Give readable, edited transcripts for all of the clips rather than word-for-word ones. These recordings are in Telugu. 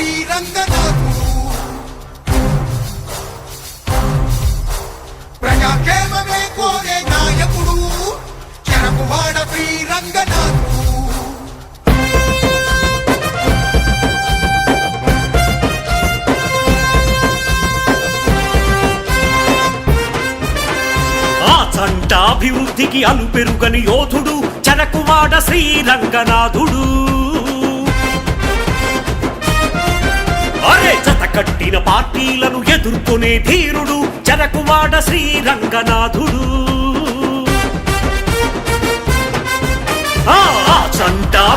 శ్రీరంగనాథుడు ప్రజాక్షేమమే కోరే నాయకుడు చెరకువాడ శ్రీరంగనాథుడు అభివృద్ధికి అలుపెరుగని యోధుడు చెరకువాడ శ్రీరంగనాథుడు. అరే జత కట్టిన పార్టీలను ఎదుర్కొనే ధీరుడు చెరకువాడ శ్రీరంగనాథుడు.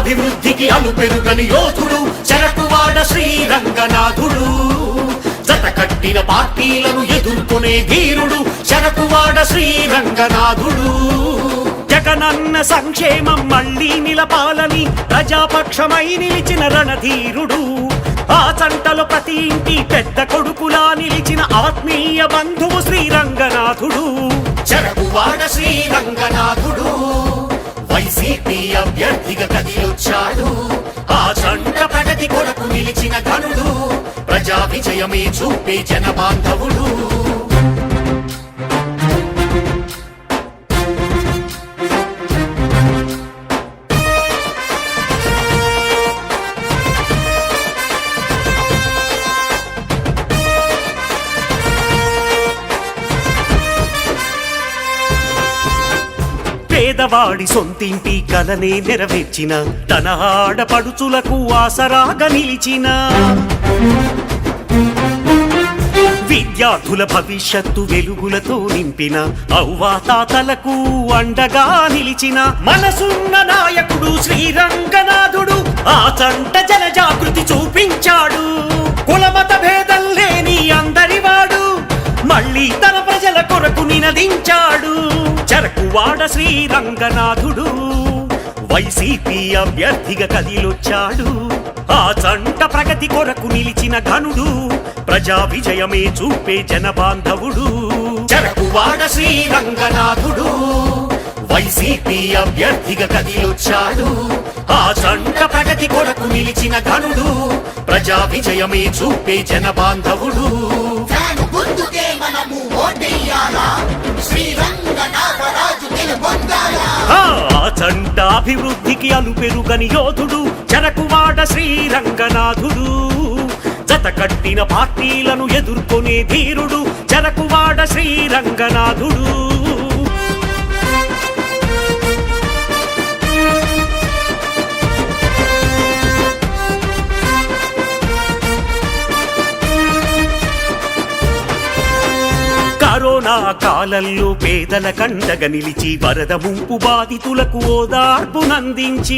అభివృద్ధికి అలుపెరుగని యోధుడు చెరకువాడ శ్రీరంగనాథుడు. జత కట్టిన పార్టీలను ఎదుర్కొనే ధీరుడు చెరకువాడ శ్రీరంగనాథుడు. జగనన్న సంక్షేమం మళ్ళీ నిలపాలని ప్రజాపక్షమై నిలిచిన రణధీరుడు. ఆ చంటలో ప్రతి ఇంటి పెద్ద కొడుకులా నిలిచిన ఆత్మీయ బంధువు శ్రీరంగనాథుడు. చెరకువాడ శ్రీరంగనాథుడు వైసీపీ అభ్యర్థిగా కదిలొచ్చాడు. ఆ చంట ప్రగతి కొరకు నిలిచిన ఘనుడు ప్రజా విజయమే చూపే జన బాంధవుడు. పేదవాడి సొంతింటి కలనే నెరవేర్చిన తన ఆడపడుచులకు ఆసరాగా నిలిచిన విద్యార్థుల భవిష్యత్తు వెలుగులతో నింపిన అవ్వాతాతలకు అండగా నిలిచిన మనసున్న నాయకుడు శ్రీరంగనాథుడు. ఆ చంట జన జాగృతి చూపించాడు. కులమత భేదం లేని అందరివాడు మళ్ళీ తన ప్రజల కొరకు నినదించాడు. చెరకువాడ శ్రీరంగనాథుడు వైసీపీ అభ్యర్థిగా కదిలొచ్చాడు. ఆ చంట ప్రగతి కొరకు నిలిచిన ఘనుడు ప్రజా విజయమే చూపే జన బాంధవుడు. చెరకువాడ శ్రీరంగనాథుడు వైసీపీ అభ్యర్థిగా కదిలొచ్చాడు. ఆ చంట ప్రగతి కొరకు నిలిచిన ఘనుడు ప్రజా విజయమే చూపే జన బాంధవుడు. చంట అభివృద్ధికి అలుపెరుగని యోధుడు చెరకువాడ శ్రీరంగనాథుడు. జత కట్టిన పార్టీలను ఎదుర్కొనే ధీరుడు చెరకువాడ శ్రీరంగనాథుడు. కరోనా కాలంలో పేదల కండగా నిలిచి వరద ముంపు బాధితులకు ఓదార్పునందించి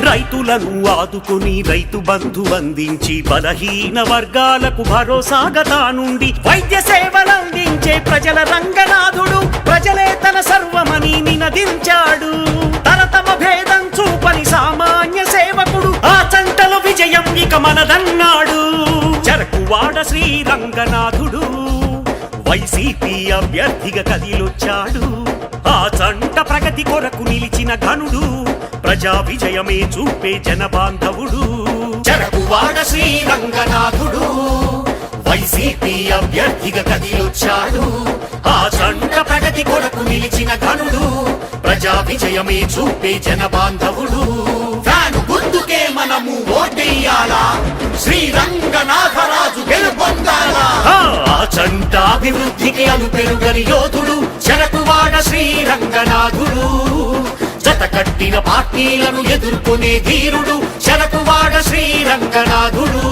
రైతులను ఆదుకొని రైతు బంధు అందించి బలహీన వర్గాలకు భరోసాగా తానుండి వైద్య సేవలందించే ప్రజల రంగనాథుడు ప్రజలే తన సర్వమని నినదించాడు. తరతమ భేదం చూపని సామాన్య సేవకుడు ఆ చంటలో విజయం ఇక మనదన్నాడు. చెరకువాడ శ్రీరంగనాథుడు వైసీపీ అభ్యర్థిగా కదిలొచ్చాడు. ఆ చంట ప్రగతి కొరకు నిలిచిన ఘనుడు ప్రజా విజయమే చూపే జన బాంధవుడు. చెరకువాడ శ్రీరంగనాథుడు వైసీపీ అభ్యర్థిగా కదిలొచ్చాడు. ఆ చంట ప్రగతి కొరకు నిలిచిన ఘనుడు ప్రజా విజయమే చూపే జన బాంధవుడు. గుర్తుకే మనము ఓటెయ్యాలా శ్రీరంగనాథరాజు గెలుపొందాలా. ఆ చంట అభివృద్ధికి అలుపెరుగని యోధుడు చెరకువాడ శ్రీరంగనాథుడు. జత కట్టిన పార్టీలను ఎదుర్కొనే ధీరుడు చెరకువాడ శ్రీరంగనాథుడు.